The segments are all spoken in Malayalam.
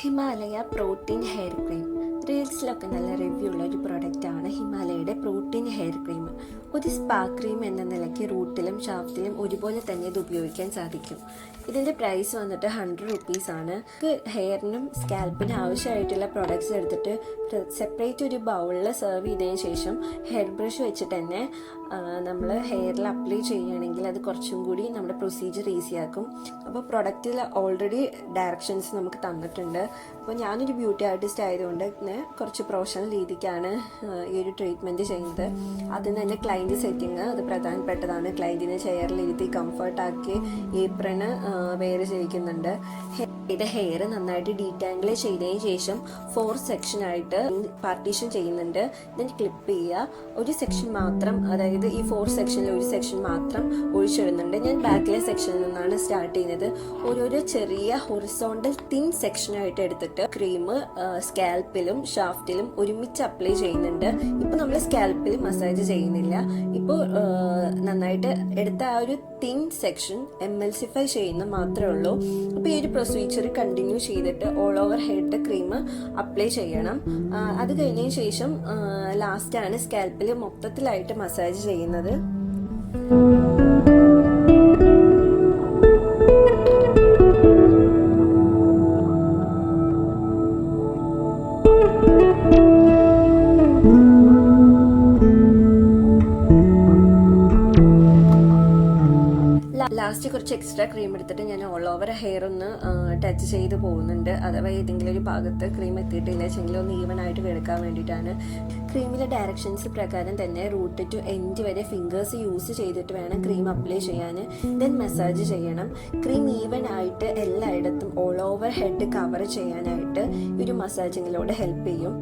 ഹിമാലയ പ്രോട്ടീൻ ഹെയർ ക്രീം റീൽസിലൊക്കെ നല്ല റിവ്യൂ ഉള്ള ഒരു പ്രൊഡക്റ്റാണ് ഹിമാലയയുടെ പ്രോട്ടീൻ ഹെയർ ക്രീം. ഒരു സ്പാ ക്രീം എന്ന നിലയ്ക്ക് റൂട്ടിലും ഷാഫ്റ്റിലും ഒരുപോലെ തന്നെ ഇത് ഉപയോഗിക്കാൻ സാധിക്കും. ഇതിൻ്റെ പ്രൈസ് വന്നിട്ട് 100 റുപ്പീസാണ്. ഹെയറിനും സ്കാൽപ്പിനും ആവശ്യമായിട്ടുള്ള പ്രൊഡക്ട്സ് എടുത്തിട്ട് സെപ്പറേറ്റ് ഒരു ബൗളിൽ സെർവ് ചെയ്തതിന് ശേഷം ഹെയർ ബ്രഷ് വെച്ചിട്ട് തന്നെ നമ്മൾ ഹെയറിൽ അപ്ലൈ ചെയ്യുകയാണെങ്കിൽ അത് കുറച്ചും കൂടി നമ്മുടെ പ്രൊസീജിയർ ഈസിയാക്കും. അപ്പോൾ പ്രൊഡക്റ്റിൽ ഓൾറെഡി ഡയറക്ഷൻസ് നമുക്ക് തന്നിട്ടുണ്ട്. അപ്പോൾ ഞാനൊരു ബ്യൂട്ടി ആർട്ടിസ്റ്റ് ആയതുകൊണ്ട് തന്നെ കുറച്ച് പ്രൊഫഷണൽ രീതിക്കാണ് ഈ ഒരു ട്രീറ്റ്മെൻറ്റ് ചെയ്യുന്നത്. അതിന് തന്നെ ക്ലയൻറ്റ് സെറ്റിങ് അത് പ്രധാനപ്പെട്ടതാണ്. ക്ലയൻറ്റിനെ ചെയറിലിരുത്തി കംഫർട്ടാക്കി ഏപ്രണ് വെയർ ചെയ്യിക്കുന്നുണ്ട്. ഇത് ഹെയർ നന്നായിട്ട് ഡീറ്റാങ്കിൾ ചെയ്തതിന് ശേഷം 4 സെക്ഷനായിട്ട് പാർട്ടീഷൻ ചെയ്യുന്നുണ്ട്. ദെൻ ക്ലിപ്പ് ചെയ്യുക. ഒരു സെക്ഷൻ മാത്രം, അതായത് ഈ 4 സെക്ഷനിൽ ഒരു സെക്ഷൻ മാത്രം ഒഴിച്ചിടുന്നുണ്ട്. ഞാൻ ബാക്കിലെ സെക്ഷനിൽ നിന്നാണ് സ്റ്റാർട്ട് ചെയ്യുന്നത്. ഓരോരോ ചെറിയ ഹൊറിസോണ്ടൽ തിൻ സെക്ഷനായിട്ട് എടുത്തിട്ട് ക്രീം സ്കാൽപ്പിലും ഷാഫ്റ്റിലും ഒരുമിച്ച് അപ്ലൈ ചെയ്യുന്നുണ്ട്. ഇപ്പോൾ നമ്മൾ സ്കാൽപ്പിൽ മസാജ് ചെയ്യുന്നില്ല. ഇപ്പോൾ നന്നായിട്ട് എടുത്ത ആ ഒരു തിൻ സെക്ഷൻ എംഎൽസിഫൈ ചെയ്യുന്ന മാത്രമേ ഉള്ളൂ. അപ്പോൾ ഈ ഒരു പ്രൊസീജിയർ കണ്ടിന്യൂ ചെയ്തിട്ട് all over head cream apply ചെയ്യണം. അത് കഴിഞ്ഞതിന് ശേഷം ലാസ്റ്റാണ് സ്കാൽപ്പിൽ മൊത്തത്തിലായിട്ട് മസാജ് ചെയ്യുന്നത്. ലാസ്റ്റ് കുറച്ച് എക്സ്ട്രാ ക്രീം എടുത്തിട്ട് ഞാൻ ഓൾ ഓവർ ഹെയർ ഒന്ന് ടച്ച് ചെയ്ത് പോകുന്നുണ്ട്. അഥവാ ഏതെങ്കിലും ഒരു ഭാഗത്ത് ക്രീം എത്തിയിട്ടില്ല വെച്ചെങ്കിൽ ഒന്ന് ഈവൻ ആയിട്ട് എടുക്കാൻ വേണ്ടിയിട്ടാണ്. ക്രീമിലെ ഡയറക്ഷൻസ് പ്രകാരം തന്നെ റൂട്ട് ടു എൻഡ് വരെ ഫിംഗേഴ്സ് യൂസ് ചെയ്തിട്ട് വേണം ക്രീം അപ്ലൈ ചെയ്യാൻ. ദെൻ മസാജ് ചെയ്യണം. ക്രീം ഈവൻ ആയിട്ട് എല്ലായിടത്തും ഓൾ ഓവർ ഹെഡ് കവർ ചെയ്യാനായിട്ട് ഒരു മസാജിങ്ങിലൂടെ ഹെൽപ്പ് ചെയ്യും.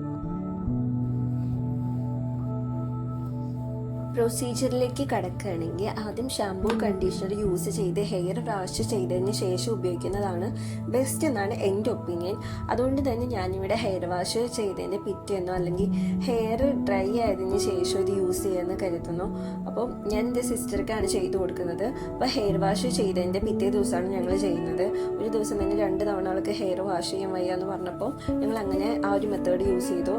പ്രൊസീജിയറിലേക്ക് കടക്കുകയാണെങ്കിൽ ആദ്യം ഷാംപൂ കണ്ടീഷണർ യൂസ് ചെയ്ത് ഹെയർ വാഷ് ചെയ്തതിന് ശേഷം ഉപയോഗിക്കുന്നതാണ് ബെസ്റ്റ് എന്നാണ് എൻ്റെ ഒപ്പീനിയൻ. അതുകൊണ്ട് തന്നെ ഞാനിവിടെ ഹെയർ വാഷ് ചെയ്തതിൻ്റെ പിറ്റേന്നോ അല്ലെങ്കിൽ ഹെയർ ഡ്രൈ ആയതിന് ശേഷം ഇത് യൂസ് ചെയ്യാമെന്ന് കരുതുന്നു. അപ്പോൾ ഞാൻ എൻ്റെ സിസ്റ്റർക്കാണ് ചെയ്തു കൊടുക്കുന്നത്. അപ്പോൾ ഹെയർ വാഷ് ചെയ്തതിൻ്റെ പിറ്റേ ദിവസമാണ് ഞങ്ങൾ ചെയ്യുന്നത്. ഒരു ദിവസം തന്നെ 2 തവണ അവൾക്ക് ഹെയർ വാഷ് ചെയ്യാൻ വയ്യ എന്ന് പറഞ്ഞപ്പോൾ ഞങ്ങൾ അങ്ങനെ ആ ഒരു മെത്തേഡ് യൂസ് ചെയ്തു.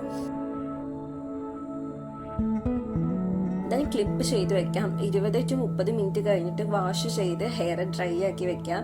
ക്ലിപ്പ് ചെയ്ത് വെക്കാം. 20 to 30 മിനിറ്റ് കഴിഞ്ഞിട്ട് വാഷ് ചെയ്ത് ഹെയർ ഡ്രൈ ആക്കി വെക്കാം.